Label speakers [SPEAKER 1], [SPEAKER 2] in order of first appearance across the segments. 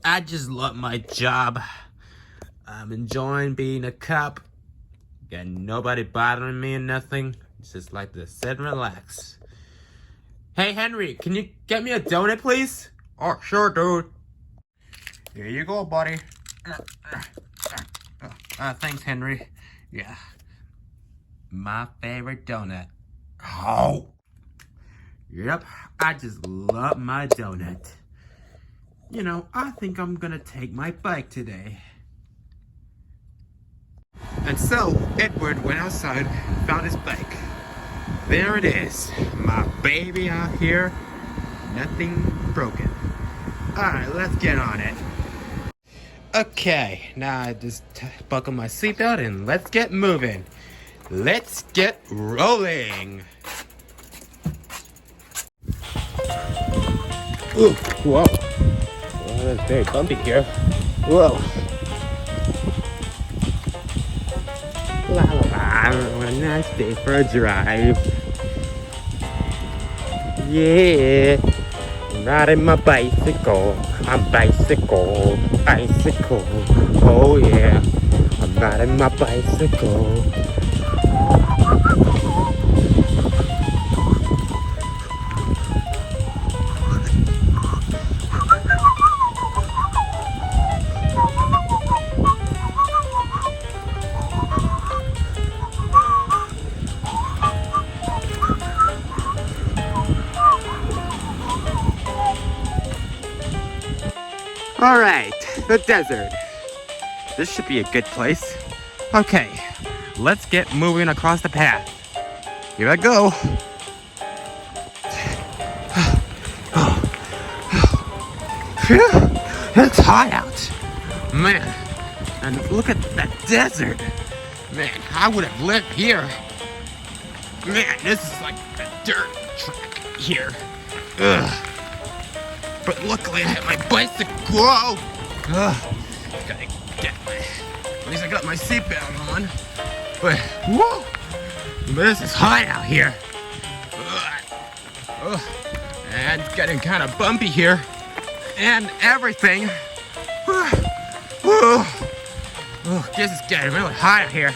[SPEAKER 1] I just love my job. I'm enjoying being a cop. Got nobody bothering me and nothing. Just like to sit and relax. Hey Henry, can you get me a donut, please? Oh, sure, dude. Here you go, buddy. Thanks, Henry. Yeah. My favorite donut. Oh. Yep, I just love my donut. You know, I think I'm gonna take my bike today. And so, Edward went outside, found his bike. There it is, my baby out here, nothing broken. Alright, let's get on it. Okay, now I just buckle my seatbelt and let's get moving. Let's get rolling. Ooh, whoa. Well, it's very bumpy here. Whoa. La la la, a nice day for a drive. Yeah, I'm riding my bicycle. I'm bicycle. Oh yeah, I'm riding my bicycle. Alright, the desert. This should be a good place. Okay, let's get moving across the path. Here I go. It's hot out. Man, and look at that desert. Man, I would have lived here. Man, this is like a dirt track here. Ugh. But luckily I have my bicycle. Whoa! Gotta get my... At least I got my seatbelt on. But, whoa! This is hot out here. And it's getting kind of bumpy here. And everything. This is getting really hot out here.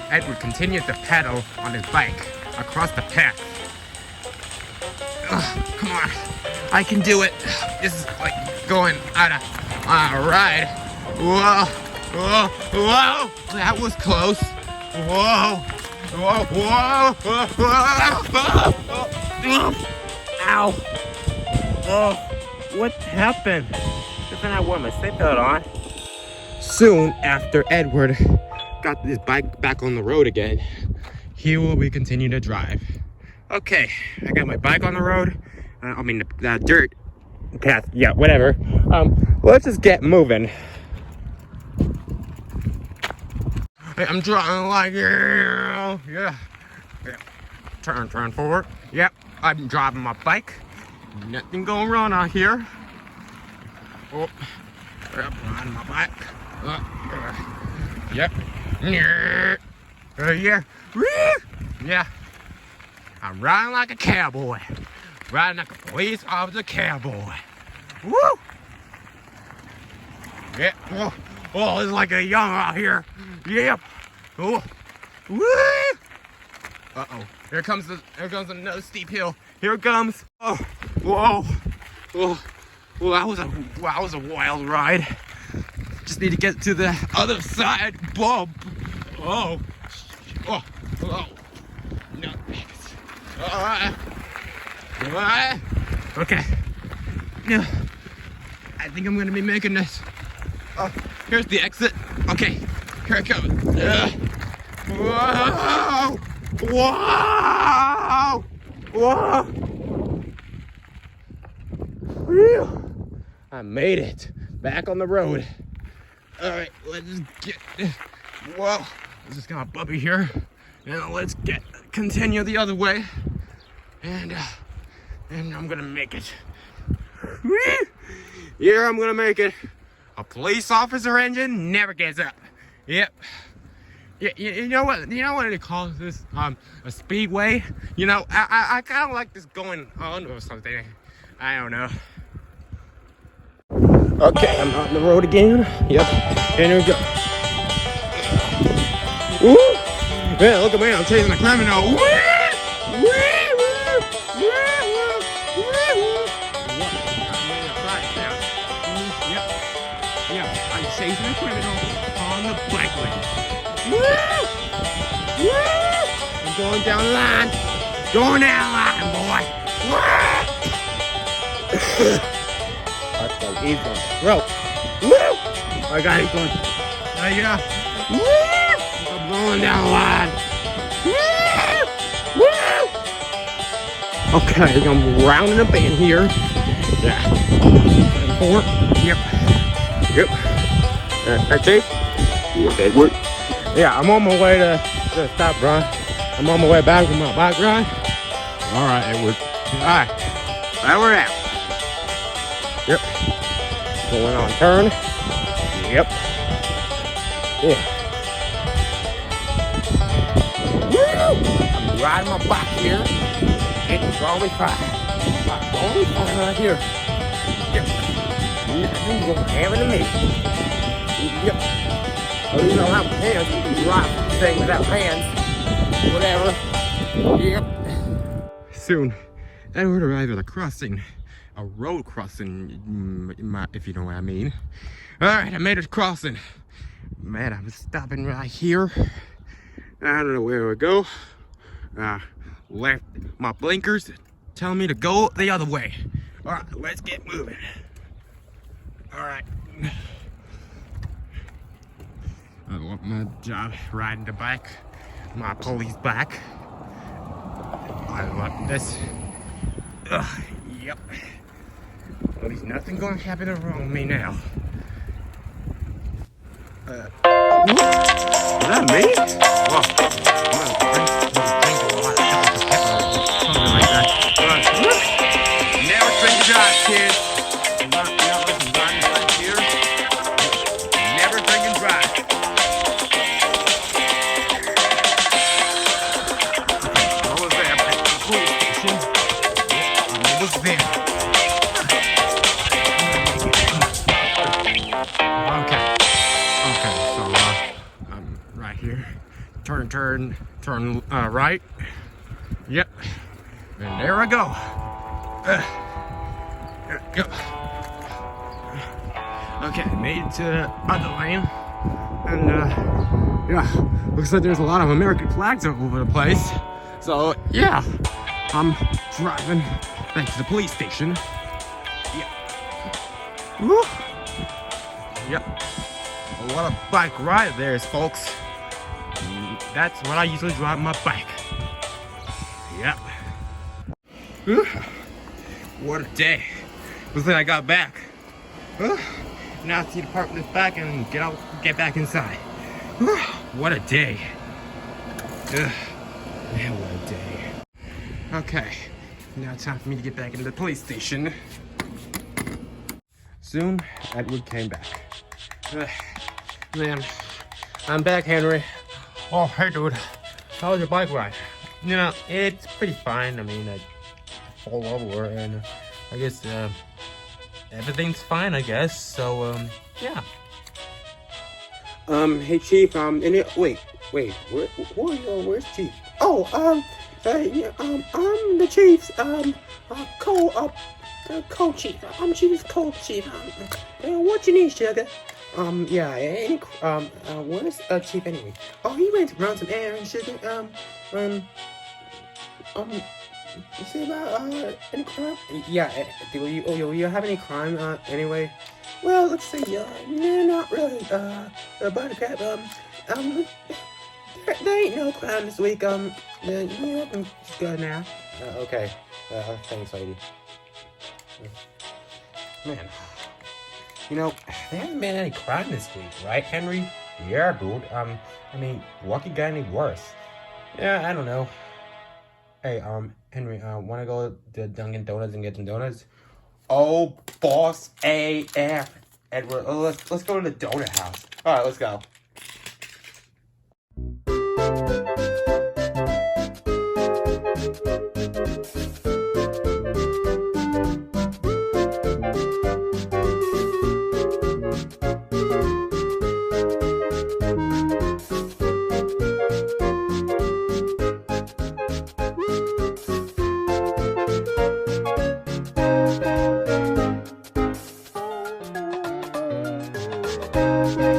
[SPEAKER 1] Edward continued to pedal on his bike across the path. Come on. I can do it. This is like going on a ride. Whoa, whoa, whoa! That was close. Whoa, whoa, whoa, whoa, whoa, whoa. Ow! Oh, what happened? Just then I wore my seatbelt on. Soon after Edward got his bike back on the road again, he will be continuing to drive. Okay, I got my bike on the road. The dirt path, yeah, whatever. Let's just get moving. Hey, I'm driving like, yeah. Turn forward. Yep, I'm driving my bike. Nothing going wrong out here. Oh, yep, riding my bike. Yep. Yeah. Yeah. I'm riding like a cowboy. Riding like a police officer cowboy. Woo! Yeah. Oh, it's like a young out here. Yep. Oh. Woo! Uh-oh. Here comes another steep hill. Here it comes. Oh. Whoa. Oh. Well, that was a wild ride. Just need to get to the other side. Bump. Oh. Oh. Oh. No. Okay. Yeah. I think I'm gonna be making this. Oh, here's the exit. Okay. Here it comes. Whoa! Whoa! Whoa! Whew. I made it. Back on the road. Alright, let's get this. Whoa. This is kind of bumpy here. Now let's continue the other way. And I'm gonna make it. Yeah, I'm gonna make it. A police officer engine never gets up. Yep. You know what? You know what it calls this? A speedway. You know, I kind of like this going on or something. I don't know. Okay, I'm on the road again. Yep, and here we go. Woo! Yeah, look at me, I'm chasing a criminal. Woo! Woo! Woo! Yep, I'm chasing a criminal on the bike lane. Woo! Woo! I'm going down the line. Going down the line, boy. Let's go. He's going. Bro. Woo! I got it going. There you go. Woo! I'm going down the line. Woo! Woo! Okay, I'm rounding up in here. Yeah. 4. Yep. Yep. Hey, Chief. Yes, Edward. Yeah, I'm on my way to the stop, bro. I'm on my way back with my bike ride. All right, Edward. All right. Right, we're out. Yep. Going on turn. Yep. Yeah. Woo! I'm riding my bike here. It's only fine. I'm only fine right here. Yep. Nothing gonna happen to me. Yep. Oh, you don't have hands. You can drive this thing without hands. Whatever. Yep. Soon, Edward arrived at a crossing. A road crossing, if you know what I mean. Alright, I made it crossing. Man, I'm stopping right here. I don't know where to go. Left my blinkers telling me to go the other way. Alright, let's get moving. Alright. I love my job riding the bike. My police bike. I love this. Yep. Well, there's nothing gonna happen wrong with me now. Is that me? Well, something like that. Never drink and drive, kids. Listen, riding right here. Never drink and drive. I was there at the police station. I was there. Okay, so I'm right here. Turn right. Yep. And there I go. There we go. Okay, made it to the other lane. And yeah, looks like there's a lot of American flags all over the place. So yeah, I'm driving back to the police station. Yeah. Woo. Yep. What a bike ride there is, folks. That's what I usually drive my bike. Yep. Whew. What a day. Looks like I got back. Now I see the park this back and get back inside. What a day. Man, what a day. Okay, now it's time for me to get back into the police station. Soon, Edward came back. Man, I'm back, Henry. Oh, hey, dude. How was your bike ride? You know, it's pretty fine. I mean, I fall over and I guess everything's fine, I guess. So, yeah. Hey, Chief. Wait. Where's Chief? Oh, yeah, I'm the Chief's co-chief. I'm Chief's co-chief. What you need, sugar? Yeah, where's Chief anyway? Oh, he went to run some errands, sugar. You say about any crime? Yeah, do you have any crime anyway? Well, let's see, no, not really. Buttercup, there ain't no crime this week. You can just go now. Okay. Thanks, lady. Man, you know, there hasn't been any crime this week, right, Henry? Yeah, dude. I mean, what could get any worse? Yeah, I don't know. Hey, Henry, wanna go to Dunkin' Donuts and get some donuts? Oh, boss AF. Edward, let's go to the donut house. Alright, let's go. Bye.